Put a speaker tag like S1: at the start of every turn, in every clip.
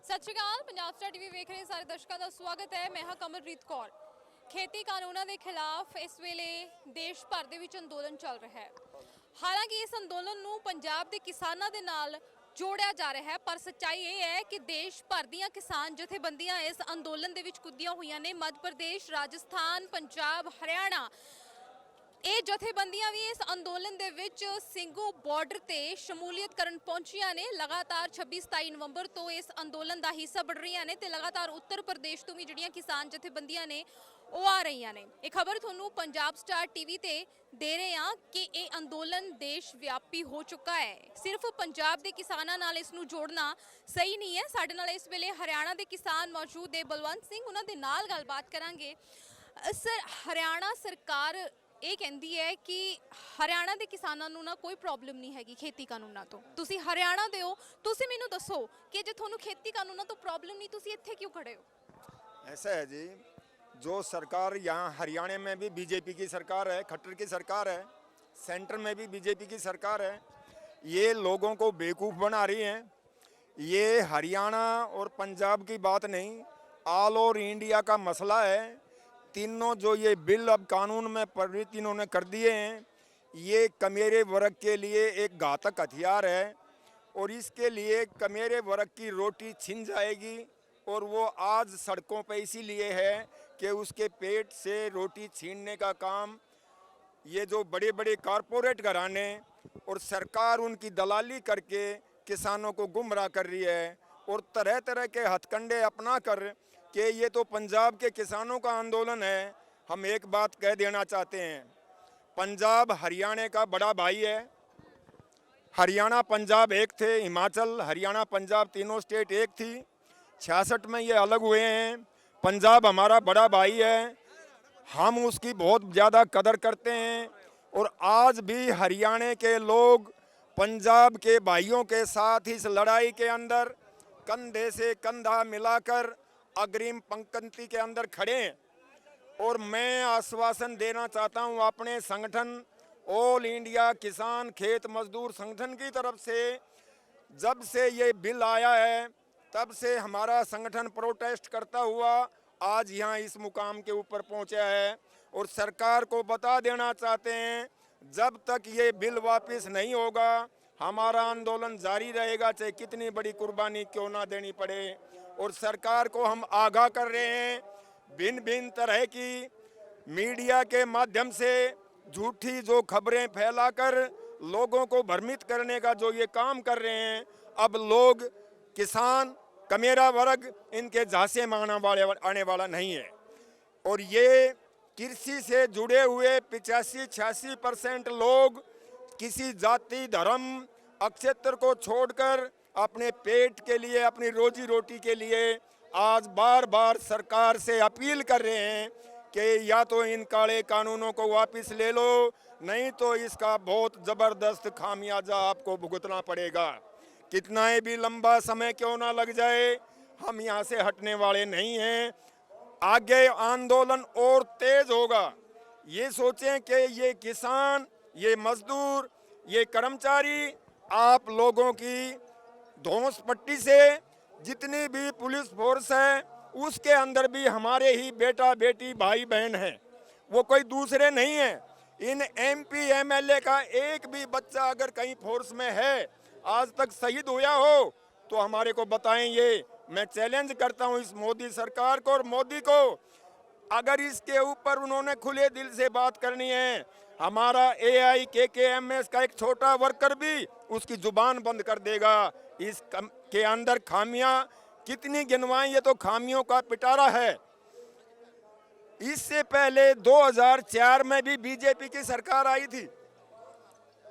S1: सत श्री अकाल। Punjab star TV वेख रहे सारे दर्शकों का स्वागत है। मैं हाँ कमलप्रीत कौर। खेती कानूनों के खिलाफ इस वेले देश भर दे विच अंदोलन चल रहा है। हालांकि इस अंदोलन नूं पंजाब के किसानों के नाल जोड़िया जा रहा है, पर सच्चाई ये है कि देश भर दीयां किसान जथेबंदियां इस अंदोलन दे विच कुदियां हुईयां ने। मध्य प्रदेश, राजस्थान, पंजाब, हरियाणा ਇਹ ਜਥੇਬੰਦੀਆਂ भी इस अंदोलन ਦੇ ਵਿੱਚ ਸਿੰਘੂ ਬਾਰਡਰ ਤੇ ਸ਼ਮੂਲੀਅਤ ਕਰਨ ਪਹੁੰਚੀਆਂ ਨੇ। ਲਗਾਤਾਰ 26-27 ਨਵੰਬਰ ਤੋਂ ਇਸ ਅੰਦੋਲਨ ਦਾ ਹਿੱਸਾ ਬਣ ਰਹੀਆਂ ਨੇ ਤੇ ਲਗਾਤਾਰ ਉੱਤਰ ਪ੍ਰਦੇਸ਼ ਤੋਂ ਵੀ ਜਿਹੜੀਆਂ ਕਿਸਾਨ ਜਥੇਬੰਦੀਆਂ ਨੇ ਉਹ ਆ ਰਹੀਆਂ ਨੇ। ਇਹ ਖਬਰ ਤੁਹਾਨੂੰ ਪੰਜਾਬ ਸਟਾਰ ਟੀਵੀ ਤੇ ਦੇ ਰਹੇ ਹਾਂ ਕਿ ਇਹ ਅੰਦੋਲਨ ਦੇਸ਼ ਵਿਆਪੀ ਹੋ ਚੁੱਕਾ ਹੈ। ਸਿਰਫ ਪੰਜਾਬ ਦੇ ਕਿਸਾਨਾਂ ਨਾਲ ਇਸ ਨੂੰ ਜੋੜਨਾ ਸਹੀ ਨਹੀਂ ਹੈ। ਸਾਡੇ ਨਾਲ ਇਸ ਵੇਲੇ ਹਰਿਆਣਾ ਦੇ ਕਿਸਾਨ ਮੌਜੂਦ ਨੇ, ਬਲਵੰਤ ਸਿੰਘ, ਉਹਨਾਂ ਦੇ ਨਾਲ ਗੱਲਬਾਤ ਕਰਾਂਗੇ। ਸਰ, ਹਰਿਆਣਾ ਸਰਕਾਰ ਇਹ ਕਹਿੰਦੀ ਹੈ ਕਿ ਹਰਿਆਣਾ ਦੇ ਕਿਸਾਨਾਂ ਨੂੰ ਨਾ ਕੋਈ ਪ੍ਰੋਬਲਮ ਨਹੀਂ ਹੈਗੀ ਖੇਤੀ ਕਾਨੂੰਨਾਂ ਤੋਂ। ਤੁਸੀਂ ਹਰਿਆਣਾ ਦੇ ਹੋ, ਤੁਸੀਂ ਮੈਨੂੰ ਦੱਸੋ ਕਿ ਜੇ ਤੁਹਾਨੂੰ ਖੇਤੀ ਕਾਨੂੰਨਾਂ ਤੋਂ ਪ੍ਰੋਬਲਮ नहीं, ਤੁਸੀਂ ਇੱਥੇ क्यों खड़े हो?
S2: ऐसा है जी, जो सरकार यहाँ हरियाणा में भी बीजेपी की सरकार है, खट्टर की सरकार है, सेंटर में भी बीजेपी की सरकार है, ये लोगों को बेवकूफ़ बना रही हैं। ये हरियाणा और पंजाब की बात नहीं, ऑल ओवर इंडिया का मसला है। तीनों जो ये बिल अब कानून में परिणत इन्होंने कर दिए हैं, ये कमेरे वर्ग के लिए एक घातक हथियार है और इसके लिए कमेरे वर्ग की रोटी छिन जाएगी। और वो आज सड़कों पे इसीलिए है कि उसके पेट से रोटी छीनने का काम ये जो बड़े बड़े कारपोरेट घराने और सरकार उनकी दलाली करके किसानों को गुमराह कर रही है और तरह तरह के हथकंडे अपना कर कि ये तो पंजाब के किसानों का आंदोलन है। हम एक बात कह देना चाहते हैं, पंजाब हरियाणा का बड़ा भाई है। हरियाणा पंजाब एक थे, हिमाचल हरियाणा पंजाब तीनों स्टेट एक थी। 66 में ये अलग हुए हैं। पंजाब हमारा बड़ा भाई है, हम उसकी बहुत ज़्यादा कदर करते हैं और आज भी हरियाणा के लोग पंजाब के भाइयों के साथ इस लड़ाई के अंदर कंधे से कंधा मिलाकर अग्रिम पंक्ति के अंदर खड़े हैं। और मैं आश्वासन देना चाहता हूं अपने संगठन ऑल इंडिया किसान खेत मजदूर संगठन की तरफ से, जब से ये बिल आया है तब से हमारा संगठन प्रोटेस्ट करता हुआ आज यहाँ इस मुकाम के ऊपर पहुँचा है। और सरकार को बता देना चाहते हैं, जब तक ये बिल वापस नहीं होगा हमारा आंदोलन जारी रहेगा, चाहे कितनी बड़ी कुर्बानी क्यों ना देनी पड़े। और सरकार को हम आगाह कर रहे हैं, भिन्न भिन्न तरह की मीडिया के माध्यम से झूठी जो खबरें फैलाकर लोगों को भ्रमित करने का जो ये काम कर रहे हैं, अब लोग किसान कमेरा वर्ग इनके झांसे में आने वाला नहीं है। और ये कृषि से जुड़े हुए 85-86% लोग किसी जाति धर्म अक्षेत्र को छोड़कर अपने पेट के लिए, अपनी रोजी रोटी के लिए आज बार बार सरकार से अपील कर रहे हैं कि या तो इन काले कानूनों को वापस ले लो, नहीं तो इसका बहुत ज़बरदस्त खामियाजा आपको भुगतना पड़ेगा। कितना ही भी लंबा समय क्यों ना लग जाए, हम यहाँ से हटने वाले नहीं हैं। आगे आंदोलन और तेज होगा। ये सोचें कि ये किसान, ये मजदूर, ये कर्मचारी, आप लोगों की धौंस पट्टी से जितनी भी पुलिस फोर्स है उसके अंदर भी हमारे ही बेटा बेटी भाई बहन हैं, वो कोई दूसरे नहीं हैं। इन MP MLA का एक भी बच्चा अगर कहीं फोर्स में है, आज तक शहीद हुआ हो, तो हमारे को बताएं। ये मैं चैलेंज करता हूं इस मोदी सरकार को और मोदी को, अगर इसके ऊपर उन्होंने खुले दिल से बात करनी है, हमारा AIKKMS का एक छोटा वर्कर भी उसकी जुबान बंद कर देगा। इस के अंदर खामियां कितनी गिनवाएं, ये तो खामियों का पिटारा है। इससे पहले 2004 में भी बीजेपी की सरकार आई थी।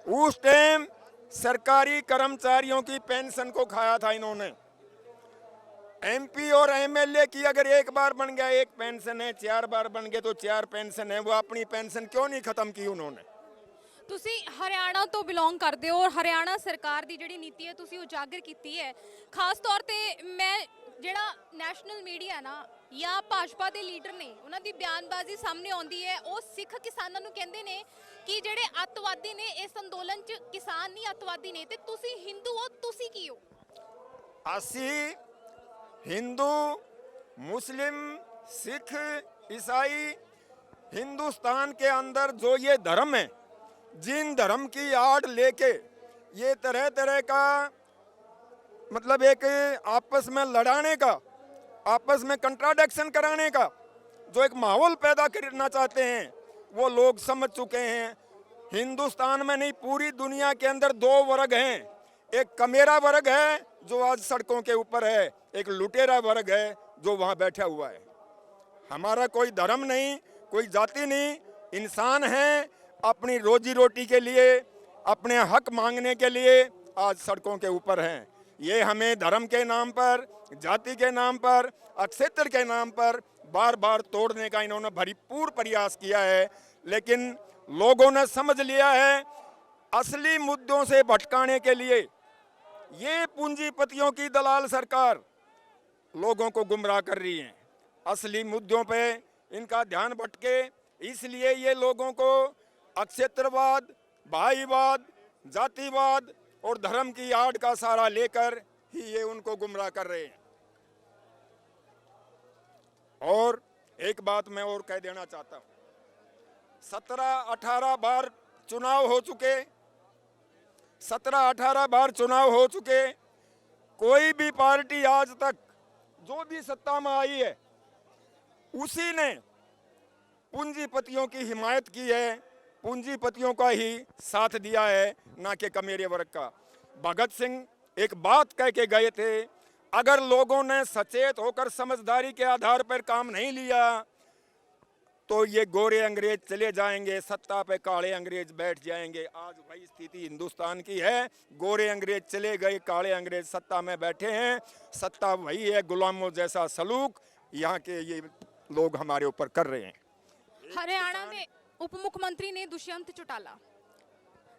S2: उस टाइम सरकारी कर्मचारियों की पेंशन को खाया था इन्होंने। MP और MLA की अगर एक बार बन गया एक पेंशन है, 4 बार बन गए तो 4 पेंशन है। वो अपनी पेंशन क्यों नहीं खत्म की उन्होंने?
S1: ਤੁਸੀਂ ਹਰਿਆਣਾ ਤੋਂ ਬਿਲੋਂਗ ਕਰਦੇ ਹੋ ਔਰ ਹਰਿਆਣਾ ਸਰਕਾਰ ਦੀ ਜਿਹੜੀ ਨੀਤੀ ਹੈ ਤੁਸੀਂ ਉਜਾਗਰ ਕੀਤੀ ਹੈ। ਖਾਸ ਤੌਰ ਤੇ ਮੈਂ ਜਿਹੜਾ ਨੈਸ਼ਨਲ ਮੀਡੀਆ ਨਾ ਜਾਂ ਭਾਜਪਾ ਦੇ ਲੀਡਰ ਨੇ ਉਹਨਾਂ ਦੀ ਬਿਆਨਬਾਜ਼ੀ ਸਾਹਮਣੇ ਆਉਂਦੀ ਹੈ, ਉਹ ਸਿੱਖ ਕਿਸਾਨਾਂ ਨੂੰ ਕਹਿੰਦੇ ਨੇ ਕਿ ਜਿਹੜੇ ਅੱਤਵਾਦੀ ਨੇ ਇਸ ਅੰਦੋਲਨ 'ਚ ਕਿਸਾਨ ਨਹੀਂ ਅੱਤਵਾਦੀ ਨੇ, ਤੇ ਤੁਸੀਂ ਹਿੰਦੂ ਹੋ, ਤੁਸੀਂ ਕੀ ਹੋ?
S2: ਅਸੀਂ हिंदू, मुस्लिम, सिख, ईसाई, हिंदुस्तान के अंदर जो ये धर्म है, जिन धर्म की आड़ लेके ये तरह तरह का मतलब एक आपस में लड़ाने का, आपस में कंट्राडिक्शन कराने का जो एक माहौल पैदा करना चाहते हैं, वो लोग समझ चुके हैं। हिंदुस्तान में नहीं, पूरी दुनिया के अंदर दो वर्ग हैं। एक कमेरा वर्ग है जो आज सड़कों के ऊपर है, एक लुटेरा वर्ग है जो वहाँ बैठा हुआ है। हमारा कोई धर्म नहीं, कोई जाति नहीं, इंसान है, अपनी रोजी रोटी के लिए, अपने हक मांगने के लिए आज सड़कों के ऊपर हैं। ये हमें धर्म के नाम पर, जाति के नाम पर, अक्षेत्र के नाम पर बार बार तोड़ने का इन्होंने भरपूर प्रयास किया है, लेकिन लोगों ने समझ लिया है असली मुद्दों से भटकाने के लिए ये पूंजीपतियों की दलाल सरकार लोगों को गुमराह कर रही है। असली मुद्दों पे इनका ध्यान भटके, इसलिए ये लोगों को अक्षेत्रवाद, भाईवाद, जातिवाद और धर्म की आड़ का सहारा लेकर ही ये उनको गुमराह कर रहे हैं। और एक बात मैं और कह देना चाहता हूँ, 17-18 बार चुनाव हो चुके, 17-18 बार चुनाव हो चुके, कोई भी पार्टी आज तक जो भी सत्ता में आई है उसी ने पूंजीपतियों की हिमायत की है, पूंजीपतियों का ही साथ दिया है, ना कि कमेरे वर्ग का। भगत सिंह एक बात कह के गए थे, अगर लोगों ने सचेत होकर समझदारी के आधार पर काम नहीं लिया तो ये गोरे अंग्रेज चले जाएंगे, सत्ता पे काले अंग्रेज बैठ जाएंगे। आज वही स्थिति हिंदुस्तान की है, गोरे अंग्रेज चले गए, काले अंग्रेज सत्ता में बैठे हैं। सत्ता वही है, गुलामों जैसा सलूक यहाँ के ये लोग हमारे ऊपर कर रहे हैं।
S1: हरियाणा ਦੇ ਉਪ ਮੁੱਖ ਮੰਤਰੀ ਨੇ ਦੁਸ਼ਯੰਤ ਚੌਟਾਲਾ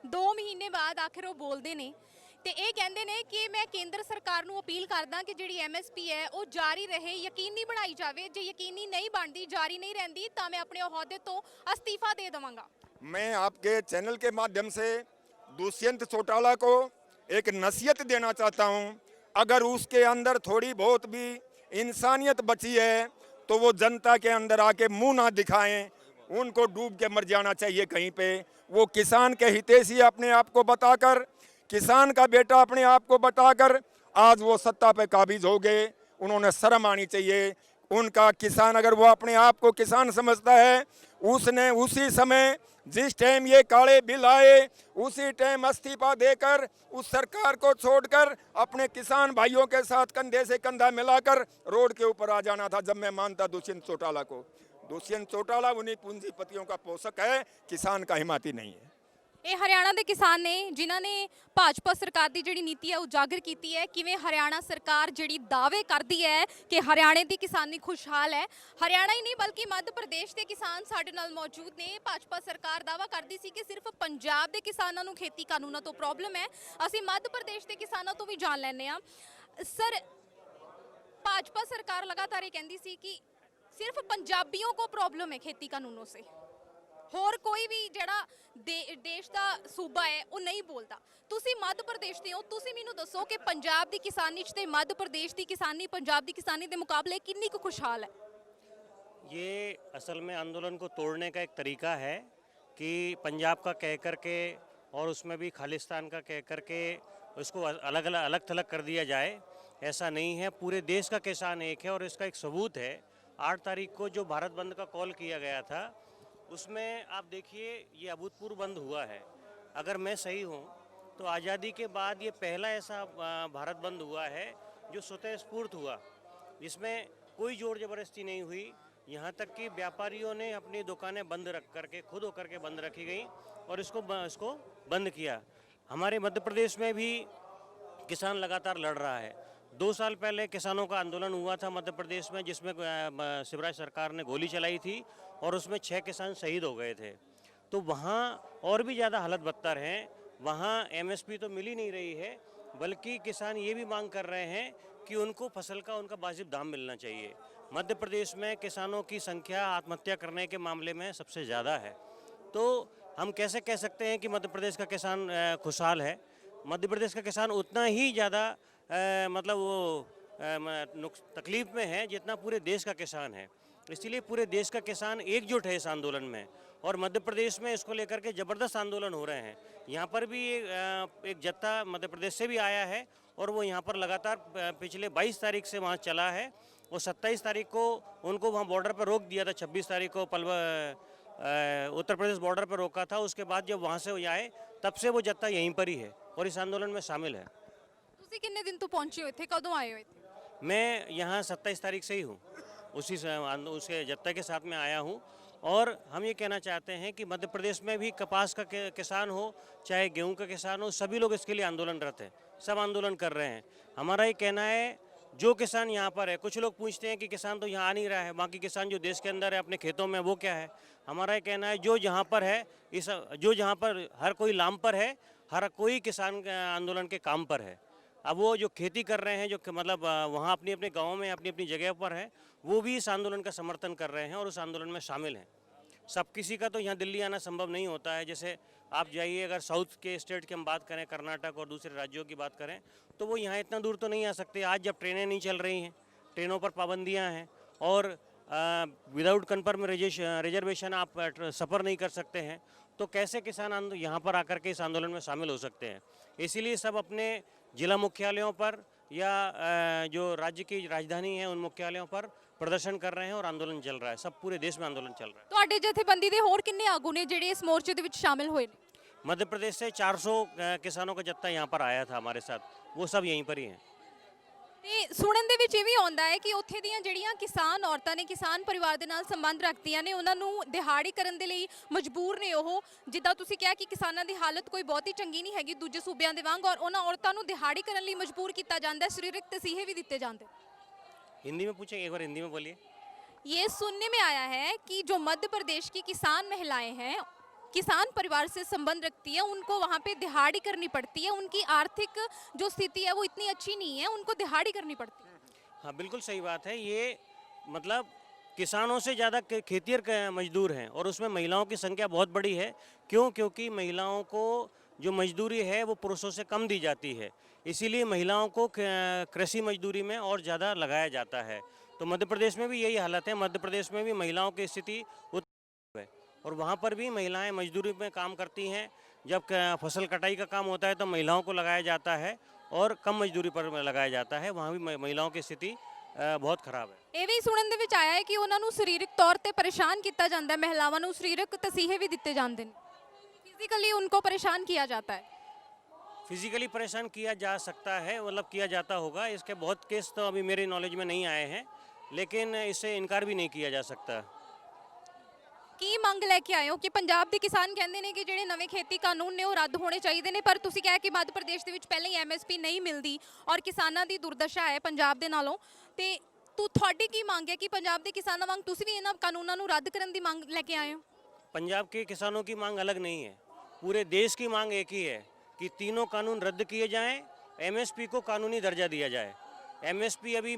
S1: 2 ਮਹੀਨੇ ਬਾਅਦ ਆਖਿਰ ਉਹ ਬੋਲਦੇ ਨੇ ਤੇ ਇਹ ਕਹਿੰਦੇ ਨੇ ਕਿ ਮੈਂ ਕੇਂਦਰ ਸਰਕਾਰ ਨੂੰ ਅਪੀਲ ਕਰਦਾ ਕਿ ਜਿਹੜੀ ਐਮਐਸਪੀ ਹੈ ਉਹ ਜਾਰੀ ਰਹੇ, ਯਕੀਨੀ ਬਣਾਈ ਜਾਵੇ। ਜੇ ਯਕੀਨੀ ਨਹੀਂ ਬਣਦੀ, ਜਾਰੀ ਨਹੀਂ ਰਹਿੰਦੀ ਤਾਂ ਮੈਂ ਆਪਣੇ ਅਹੁਦੇ ਤੋਂ ਅਸਤੀਫਾ ਦੇ ਦੇਵਾਂਗਾ।
S2: मैं आपके चैनल के माध्यम से दुष्यंत चौटाला को एक नसीहत देना चाहता हूं, अगर उसके अंदर थोड़ी बहुत भी इंसानियत बची है तो वो जनता के अंदर आके मुंह ना दिखाएं, उनको डूब के मर जाना चाहिए कहीं पे। वो किसान के हितैषी अपने आप को बताकर, किसान का बेटा अपने आप को बताकर आज वो सत्ता पे काबिज हो गए। उन्होंने शर्म आनी चाहिए। उनका किसान, अगर वो अपने आप को किसान समझता है, उसने उसी समय जिस टाइम ये काले बिल आए उसी टाइम इस्तीफा देकर उस सरकार को छोड़कर अपने किसान भाइयों के साथ कंधे से कंधा मिलाकर रोड के ऊपर आ जाना था। जब मैं मानता दुष्यंत चौटाला को, दुष्यंत चौटाला उन्हीं पूंजीपतियों का पोषक है, किसान का हिमायती नहीं है।
S1: ਇਹ ਹਰਿਆਣਾ ਦੇ ਕਿਸਾਨ ਨੇ ਜਿਨ੍ਹਾਂ ਨੇ ਭਾਜਪਾ ਸਰਕਾਰ ਦੀ ਜਿਹੜੀ ਨੀਤੀ ਹੈ ਉਜਾਗਰ ਕੀਤੀ ਹੈ। ਕਿਵੇਂ ਹਰਿਆਣਾ ਸਰਕਾਰ ਜਿਹੜੀ ਦਾਅਵੇ ਕਰਦੀ ਹੈ ਕਿ ਹਰਿਆਣੇ ਦੀ ਕਿਸਾਨੀ ਖੁਸ਼ਹਾਲ ਹੈ। ਹਰਿਆਣਾ ਹੀ ਨਹੀਂ ਬਲਕਿ ਮੱਧ ਪ੍ਰਦੇਸ਼ ਦੇ ਕਿਸਾਨ ਸਾਡੇ ਨਾਲ ਮੌਜੂਦ ਨੇ। ਭਾਜਪਾ ਸਰਕਾਰ ਦਾਅਵਾ ਕਰਦੀ ਸੀ ਕਿ ਸਿਰਫ ਪੰਜਾਬ ਦੇ ਕਿਸਾਨਾਂ ਨੂੰ ਖੇਤੀ ਕਾਨੂੰਨਾਂ ਤੋਂ ਪ੍ਰੋਬਲਮ ਹੈ। ਅਸੀਂ ਮੱਧ ਪ੍ਰਦੇਸ਼ ਦੇ ਕਿਸਾਨਾਂ ਤੋਂ ਵੀ ਜਾਣ ਲੈਂਦੇ ਹਾਂ। ਸਰ, ਭਾਜਪਾ ਸਰਕਾਰ ਲਗਾਤਾਰ ਇਹ ਕਹਿੰਦੀ ਸੀ ਕਿ ਸਿਰਫ ਪੰਜਾਬੀਆਂ को प्रॉब्लम है खेती कानूनों से, ਹੋਰ ਕੋਈ ਵੀ ਜਿਹੜਾ ਦੇਸ਼ ਦਾ ਸੂਬਾ ਹੈ ਉਹ ਨਹੀਂ ਬੋਲਦਾ। ਤੁਸੀਂ ਮੱਧ ਪ੍ਰਦੇਸ਼ ਦੇ ਹੋ, ਤੁਸੀਂ ਮੈਨੂੰ ਦੱਸੋ ਕਿ ਪੰਜਾਬ ਦੀ ਕਿਸਾਨੀ ਚ ਤੇ ਮੱਧ ਪ੍ਰदेश ਦੀ ਕਿਸਾਨੀ ਪੰਜਾਬ ਦੀ ਕਿਸਾਨੀ ਦੇ ਮੁਕਾਬਲੇ ਕਿੰਨੀ ਕੁ ਖੁਸ਼ਹਾਲ ਹੈ?
S3: ये असल में आंदोलन को तोड़ने का एक तरीका है कि पंजाब का कह करके और उसमें भी खालिस्तान का कह करके उसको अलग थलग कर दिया जाए। ऐसा नहीं है, पूरे देश का किसान एक है। और इसका एक सबूत है, 8 तारीख को जो भारत बंद का कॉल किया गया था उसमें आप देखिए ये अभूतपूर्व बंद हुआ है। अगर मैं सही हूँ तो आज़ादी के बाद ये पहला ऐसा भारत बंद हुआ है जो स्वतः स्फूर्त हुआ, जिसमें कोई जोर ज़बरदस्ती नहीं हुई। यहाँ तक कि व्यापारियों ने अपनी दुकानें बंद रख करके, खुद होकर के बंद रखी गई और इसको बंद किया। हमारे मध्य प्रदेश में भी किसान लगातार लड़ रहा है। 2 साल पहले किसानों का आंदोलन हुआ था मध्य प्रदेश में, जिसमें शिवराज सरकार ने गोली चलाई थी और उसमें 6 किसान शहीद हो गए थे। तो वहाँ और भी ज़्यादा हालत बदतर हैं। वहाँ एमएसपी तो मिल ही नहीं रही है, बल्कि किसान ये भी मांग कर रहे हैं कि उनको फसल का उनका वाजिब दाम मिलना चाहिए। मध्य प्रदेश में किसानों की संख्या आत्महत्या करने के मामले में सबसे ज़्यादा है। तो हम कैसे कह सकते हैं कि मध्य प्रदेश का किसान खुशहाल है? मध्य प्रदेश का किसान उतना ही ज़्यादा मतलब वो तकलीफ में है जितना पूरे देश का किसान है। इसलिए पूरे देश का किसान एकजुट है इस आंदोलन में, और मध्य प्रदेश में इसको लेकर के ज़बरदस्त आंदोलन हो रहे हैं। यहाँ पर भी एक जत्था मध्य प्रदेश से भी आया है, और वो यहाँ पर लगातार पिछले 22 तारीख से वहाँ चला है, और 27 तारीख को उनको वहाँ बॉर्डर पर रोक दिया था। 26 तारीख को उत्तर प्रदेश बॉर्डर पर रोका था। उसके बाद जब वहाँ से आए तब से वो जत्था यहीं पर ही है और इस आंदोलन में शामिल है।
S1: ਤੁਸੀਂ ਕਿੰਨੇ ਦਿਨ ਤੋਂ ਪਹੁੰਚੇ ਹੋ ਇੱਥੇ, ਕਦੋਂ ਆਏ ਹੋ ਇੱਥੇ?
S3: मैं यहाँ 27 तारीख से ही हूँ, उसके जत्थे के साथ में आया हूँ। और हम ये कहना चाहते हैं कि मध्य प्रदेश में भी कपास का किसान हो, चाहे गेहूं का किसान हो, सभी लोग इसके लिए आंदोलनरत हैं, सब आंदोलन कर रहे हैं। हमारा ये कहना है, जो किसान यहाँ पर है, कुछ लोग पूछते हैं कि किसान तो यहाँ आ नहीं रहा है, बाकी किसान जो देश के अंदर है अपने खेतों में, वो क्या है? हमारा ये कहना है, जो जहाँ पर है, जो जहाँ पर हर कोई लाम पर है, हर कोई किसान आंदोलन के काम पर है। अब वो जो खेती कर रहे हैं, जो मतलब वहाँ अपनी अपने गाँव में अपनी अपनी जगह पर है, वो भी इस आंदोलन का समर्थन कर रहे हैं और उस आंदोलन में शामिल हैं। सब किसी का तो यहाँ दिल्ली आना संभव नहीं होता है। जैसे आप जाइए, अगर साउथ के स्टेट की हम बात करें, कर्नाटक और दूसरे राज्यों की बात करें, तो वो यहाँ इतना दूर तो नहीं आ सकते। आज जब ट्रेनें नहीं चल रही हैं, ट्रेनों पर पाबंदियाँ हैं, और विदाउट कन्फर्म रिजर्वेशन आप सफ़र नहीं कर सकते हैं, तो कैसे किसान यहाँ पर आकर के इस आंदोलन में शामिल हो सकते हैं? इसीलिए सब अपने जिला मुख्यालयों पर या जो राज्य की राजधानी है उन मुख्यालयों पर प्रदर्शन कर रहे हैं और आंदोलन चल रहा है। सब पूरे देश में आंदोलन चल रहा है।
S1: ਤੁਹਾਡੇ ਜਥੇਬੰਦੀ ਦੇ ਹੋਰ ਕਿੰਨੇ ਆਗੂ ਨੇ ਜਿਹੜੇ ਇਸ ਮੋਰਚੇ ਦੇ ਵਿੱਚ ਸ਼ਾਮਿਲ ਹੋਏ ਨੇ?
S3: मध्य प्रदेश से 400 किसानों का जत्था यहाँ पर आया था हमारे साथ, वो सब यहीं पर ही हैं।
S1: ਤੇ ਸੁਣਨ ਦੇ ਵਿੱਚ ਇਹ ਵੀ ਆਉਂਦਾ ਹੈ ਕਿ ਉੱਥੇ ਦੀਆਂ ਜਿਹੜੀਆਂ ਕਿਸਾਨ ਔਰਤਾਂ ਨੇ, ਕਿਸਾਨ ਪਰਿਵਾਰ ਦੇ ਨਾਲ ਸੰਬੰਧ ਰੱਖਦੀਆਂ ਨੇ, ਉਹਨਾਂ ਨੂੰ ਦਿਹਾੜੀ ਕਰਨ ਦੇ ਲਈ ਮਜਬੂਰ ਨੇ ਉਹ। ਜਿੱਦਾਂ ਤੁਸੀਂ ਕਿਹਾ ਕਿ ਕਿਸਾਨਾਂ ਦੀ ਹਾਲਤ ਕੋਈ ਬਹੁਤੀ ਚੰਗੀ ਨਹੀਂ ਹੈਗੀ ਦੂਜੇ ਸੂਬਿਆਂ ਦੇ ਵਾਂਗ, ਔਰ ਉਹਨਾਂ ਔਰਤਾਂ ਨੂੰ ਦਿਹਾੜੀ ਕਰਨ ਲਈ ਮਜਬੂਰ ਕੀਤਾ ਜਾਂਦਾ ਹੈ, ਸਰੀਰਕ ਤਸੀਹੇ ਵੀ ਦਿੱਤੇ ਜਾਂਦੇ।
S3: हिंदी में पूछें, एक बार हिंदी में बोलिए।
S1: ये सुनने में आया है कि जो मध्य प्रदेश की किसान महिलाएं हैं, किसान परिवार से संबंध रखती है, उनको वहाँ पे दिहाड़ी करनी पड़ती है, उनकी आर्थिक जो स्थिति है वो इतनी अच्छी नहीं है, उनको दिहाड़ी करनी पड़ती है।
S3: हाँ, बिल्कुल सही बात है। ये मतलब किसानों से ज़्यादा खेतिहर मजदूर हैं, और उसमें महिलाओं की संख्या बहुत बड़ी है। क्यों? क्योंकि महिलाओं को जो मजदूरी है वो पुरुषों से कम दी जाती है, इसीलिए महिलाओं को कृषि मजदूरी में और ज़्यादा लगाया जाता है। तो मध्य प्रदेश में भी यही हालत है। मध्य प्रदेश में भी महिलाओं की स्थिति उत्तम है, और वहाँ पर भी महिलाएं मजदूरी में काम करती हैं। जब फसल कटाई का काम होता है तो महिलाओं को लगाया जाता है, और कम मजदूरी पर लगाया जाता है। वहाँ भी महिलाओं की स्थिति ਬਹੁਤ ਖਰਾਬ ਹੈ।
S1: ਇਹ ਵੀ ਸੁਣਨ ਦੇ ਵਿੱਚ ਆਇਆ ਹੈ ਕਿ ਉਹਨਾਂ ਨੂੰ ਸਰੀਰਕ ਤੌਰ ਤੇ ਪਰੇਸ਼ਾਨ ਕੀਤਾ ਜਾਂਦਾ ਹੈ, ਮਹਿਲਾਵਾਂ ਨੂੰ ਸਰੀਰਕ ਤਸੀਹੇ ਵੀ ਦਿੱਤੇ ਜਾਂਦੇ ਨੇ, फिजिकली उनको परेशान किया जाता है।
S3: फिजिकली परेशान किया जा सकता है, मतलब किया जाता होगा। इसके बहुत केस तो अभी मेरे नॉलेज में नहीं आए हैं, लेकिन इससे इनकार भी नहीं किया जा सकता।
S1: ਕੀ ਮੰਗ ਲੈ ਕੇ ਆਏ ਹੋ ਕਿ ਪੰਜਾਬ ਦੇ ਕਿਸਾਨ ਕਹਿੰਦੇ ਨੇ ਕਿ ਜਿਹੜੇ ਨਵੇਂ ਖੇਤੀ ਕਾਨੂੰਨ ਨੇ ਉਹ ਰੱਦ ਹੋਣੇ ਚਾਹੀਦੇ ਨੇ, ਪਰ ਤੁਸੀਂ ਕਿਹਾ ਕਿ ਮੱਧ ਪ੍ਰਦੇਸ਼ ਦੇ ਵਿੱਚ ਪਹਿਲਾਂ ਹੀ ਐਮਐਸਪੀ ਨਹੀਂ ਮਿਲਦੀ ਔਰ ਕਿਸਾਨਾਂ ਦੀ ਦੁਰਦਸ਼ਾ ਹੈ ਪੰਜਾਬ ਦੇ ਨਾਲੋਂ, ਤੇ ਤੁਹਾਡੀ ਕੀ ਮੰਗ ਹੈ ਕਿ ਪੰਜਾਬ ਦੇ ਕਿਸਾਨਾਂ ਵਾਂਗ ਤੁਸੀਂ ਵੀ ਇਹਨਾਂ ਕਾਨੂੰਨਾਂ ਨੂੰ ਰੱਦ ਕਰਨ ਦੀ ਮੰਗ ਲੈ ਕੇ ਆਏ ਹੋ?
S3: पंजाब के किसानों की मांग अलग नहीं है, पूरे देश की मांग एक ही है कि तीनों कानून रद्द किए जाएं, एमएसपी को कानूनी दर्जा दिया जाए। एमएसपी अभी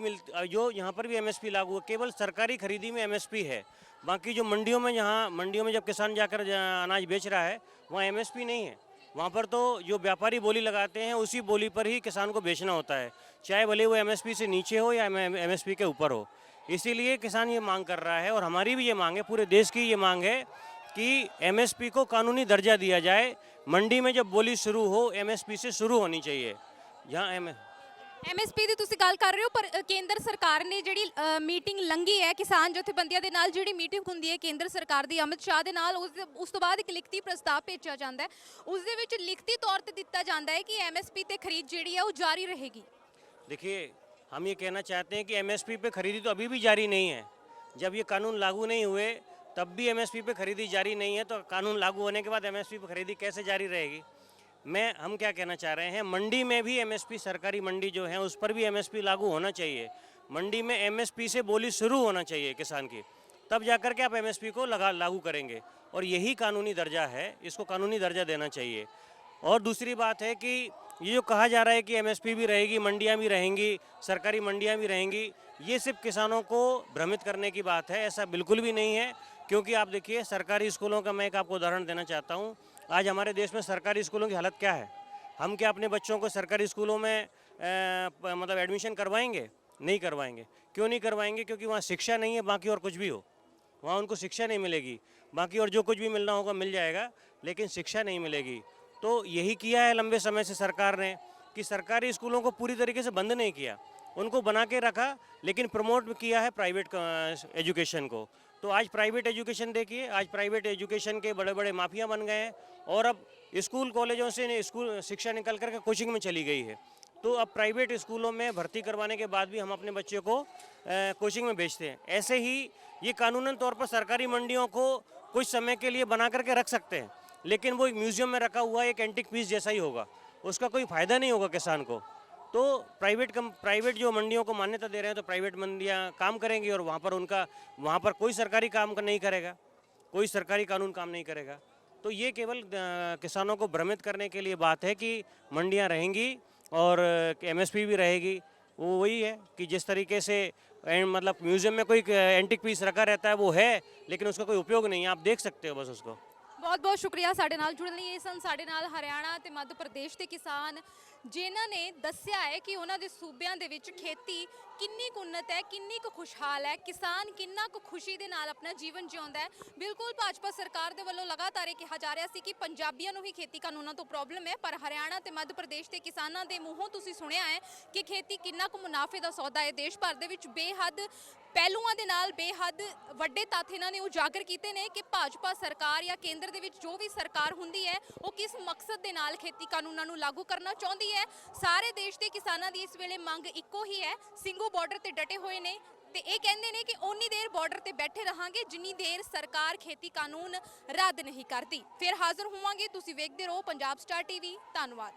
S3: जो यहाँ पर भी एमएसपी लागू है, केवल सरकारी खरीदी में एमएसपी है। बाकी जो मंडियों में, जहाँ मंडियों में जब किसान जाकर अनाज बेच रहा है, वहाँ एमएसपी नहीं है। वहाँ पर तो जो व्यापारी बोली लगाते हैं उसी बोली पर ही किसान को बेचना होता है, चाहे भले वो एमएसपी से नीचे हो या एमएसपी के ऊपर हो। इसीलिए किसान ये मांग कर रहा है, और हमारी भी ये मांग है, पूरे देश की ये मांग है कि एमएसपी को कानूनी दर्जा दिया जाए। मंडी में जब बोली शुरू हो, एमएसपी से शुरू होनी चाहिए। जहाँ
S1: ਐਮਐਸਪੀ ਦੀ ਤੁਸੀਂ ਗੱਲ ਕਰ ਰਹੇ ਹੋ, ਪਰ ਕੇਂਦਰ ਸਰਕਾਰ ਨੇ ਜਿਹੜੀ ਮੀਟਿੰਗ ਲੰਘੀ ਹੈ ਕਿਸਾਨ ਜਥੇਬੰਦੀਆਂ ਦੇ ਨਾਲ, ਜਿਹੜੀ ਮੀਟਿੰਗ ਹੁੰਦੀ ਹੈ ਕੇਂਦਰ ਸਰਕਾਰ ਦੀ ਅਮਿਤ ਸ਼ਾਹ ਦੇ ਨਾਲ, ਉਸ ਤੋਂ ਬਾਅਦ ਇੱਕ ਲਿਖਤੀ ਪ੍ਰਸਤਾਵ ਭੇਜਿਆ ਜਾਂਦਾ ਹੈ। ਉਸ ਦੇ ਵਿੱਚ ਲਿਖਤੀ ਤੌਰ ਤੇ ਦਿੱਤਾ ਜਾਂਦਾ है कि एमएसपी ਤੇ ਖਰੀਦ ਜਿਹੜੀ ਹੈ ਉਹ ਜਾਰੀ रहेगी।
S3: देखिए, हम ये कहना चाहते हैं कि एमएसपी पे खरीदी तो अभी भी जारी नहीं है। जब ये कानून लागू नहीं हुए तब भी एमएसपी पे खरीदी जारी नहीं है, तो कानून लागू होने के बाद एमएसपी पे खरीदी कैसे जारी रहेगी? हम क्या कहना चाह रहे हैं, मंडी में भी एमएसपी, सरकारी मंडी जो है उस पर भी एमएसपी लागू होना चाहिए। मंडी में एमएसपी से बोली शुरू होना चाहिए किसान की, तब जाकर के आप एमएसपी को लागू करेंगे, और यही कानूनी दर्जा है, इसको कानूनी दर्जा देना चाहिए। और दूसरी बात है कि ये जो कहा जा रहा है कि एमएसपी भी रहेगी, मंडियाँ भी रहेंगी, सरकारी मंडियाँ भी रहेंगी, ये सिर्फ किसानों को भ्रमित करने की बात है। ऐसा बिल्कुल भी नहीं है, क्योंकि आप देखिए सरकारी स्कूलों का मैं एक आपको उदाहरण देना चाहता हूँ। आज हमारे देश में सरकारी स्कूलों की हालत क्या है? हम क्या अपने बच्चों को सरकारी स्कूलों में मतलब एडमिशन करवाएंगे? नहीं करवाएंगे। क्यों नहीं करवाएंगे? क्योंकि वहाँ शिक्षा नहीं है, बाकी और कुछ भी हो, वहाँ उनको शिक्षा नहीं मिलेगी। बाकी और जो कुछ भी मिलना होगा मिल जाएगा, लेकिन शिक्षा नहीं मिलेगी। तो यही किया है लंबे समय से सरकार ने कि सरकारी स्कूलों को पूरी तरीके से बंद नहीं किया, उनको बना के रखा, लेकिन प्रमोट किया है प्राइवेट एजुकेशन को। तो आज प्राइवेट एजुकेशन देखिए, आज प्राइवेट एजुकेशन के बड़े बड़े माफिया बन गए हैं और अब स्कूल कॉलेजों से स्कूल शिक्षा निकल करके कोचिंग में चली गई है। तो अब प्राइवेट स्कूलों में भर्ती करवाने के बाद भी हम अपने बच्चे को कोचिंग में भेजते हैं। ऐसे ही ये कानूनन तौर पर सरकारी मंडियों को कुछ समय के लिए बना करके रख सकते हैं, लेकिन वो एक म्यूजियम में रखा हुआ एक एंटिक पीस जैसा ही होगा, उसका कोई फ़ायदा नहीं होगा किसान को। तो प्राइवेट जो मंडियों को मान्यता दे रहे हैं, तो प्राइवेट मंडियां काम करेंगी और वहाँ पर कोई सरकारी काम नहीं करेगा, कोई सरकारी कानून काम नहीं करेगा। तो ये केवल किसानों को भ्रमित करने के लिए बात है कि मंडियां रहेंगी और एमएसपी भी रहेगी। वो वही है कि जिस तरीके से मतलब म्यूजियम में कोई एंटिक पीस रखा रहता है वो है, लेकिन उसका कोई उपयोग नहीं है, आप देख सकते हो बस उसको।
S1: ਬਹੁਤ ਬਹੁਤ ਸ਼ੁਕਰੀਆ ਸਾਡੇ ਨਾਲ ਜੁੜਨ ਲਈ। ਇਹ ਸਨ ਸਾਡੇ ਨਾਲ ਹਰਿਆਣਾ ਤੇ ਮੱਧ ਪ੍ਰਦੇਸ਼ ਦੇ ਕਿਸਾਨ, ਜਿਨ੍ਹਾਂ ਨੇ ਦੱਸਿਆ ਹੈ ਕਿ ਉਹਨਾਂ ਦੇ ਸੂਬਿਆਂ ਦੇ ਵਿੱਚ ਖੇਤੀ ਕਿੰਨੀ ਕੁ ਉੱਨਤ ਹੈ, ਕਿੰਨੀ ਕੁ ਖੁਸ਼ਹਾਲ ਹੈ, ਕਿਸਾਨ ਕਿੰਨਾ ਕੁ ਖੁਸ਼ੀ ਦੇ ਨਾਲ ਆਪਣਾ ਜੀਵਨ ਜਿਉਂਦਾ ਹੈ। ਬਿਲਕੁਲ ਭਾਜਪਾ ਸਰਕਾਰ ਦੇ ਵੱਲੋਂ ਲਗਾਤਾਰ ਇਹ ਕਿਹਾ ਜਾ ਰਿਹਾ ਸੀ ਕਿ ਪੰਜਾਬੀਆਂ ਨੂੰ ਹੀ ਖੇਤੀ ਕਾਨੂੰਨਾਂ ਤੋਂ ਪ੍ਰੋਬਲਮ ਹੈ, ਪਰ ਹਰਿਆਣਾ ਤੇ ਮੱਧ ਪ੍ਰਦੇਸ਼ ਦੇ ਕਿਸਾਨਾਂ ਦੇ ਮੂੰਹੋਂ ਤੁਸੀਂ ਸੁਣਿਆ ਹੈ ਕਿ ਖੇਤੀ ਕਿੰਨਾ ਕੁ ਮੁਨਾਫੇ ਦਾ ਸੌਦਾ ਹੈ। ਦੇਸ਼ ਭਰ ਦੇ ਵਿੱਚ ਬੇਹੱਦ ਪਹਿਲੂਆਂ ਦੇ ਨਾਲ ਬੇਹੱਦ ਵੱਡੇ ਤੱਥ ਇਹਨਾਂ ਨੇ ਉਜਾਗਰ ਕੀਤੇ ਨੇ ਕਿ ਭਾਜਪਾ ਸਰਕਾਰ ਜਾਂ ਕੇਂਦਰ ਦੇ ਵਿੱਚ ਜੋ ਵੀ ਸਰਕਾਰ ਹੁੰਦੀ ਹੈ ਉਹ ਕਿਸ ਮਕਸਦ ਦੇ ਨਾਲ ਖੇਤੀ ਕਾਨੂੰਨਾਂ ਨੂੰ ਲਾਗੂ ਕਰਨਾ ਚਾਹੁੰਦੀ ਹੈ। ਸਾਰੇ ਦੇਸ਼ ਦੇ ਕਿਸਾਨਾਂ ਦੀ ਇਸ ਵੇਲੇ ਮੰਗ ਇੱਕੋ ਹੀ ਹੈ, ਸਿੰਘੂ ਬਾਰਡਰ ਤੇ ਡਟੇ ਹੋਏ ਨੇ ਤੇ ਇਹ ਕਹਿੰਦੇ ਨੇ ਕਿ ਓਨੀ ਦੇਰ ਬਾਰਡਰ ਤੇ ਬੈਠੇ ਰਹਾਂਗੇ ਜਿੰਨੀ ਦੇਰ ਸਰਕਾਰ ਖੇਤੀ ਕਾਨੂੰਨ ਰੱਦ ਨਹੀਂ ਕਰਦੀ। ਫਿਰ ਹਾਜ਼ਰ ਹੋਵਾਂਗੇ, ਤੁਸੀਂ ਵੇਖਦੇ ਰਹੋ ਪੰਜਾਬ ਸਟਾਰ ਟੀਵੀ। ਧੰਨਵਾਦ।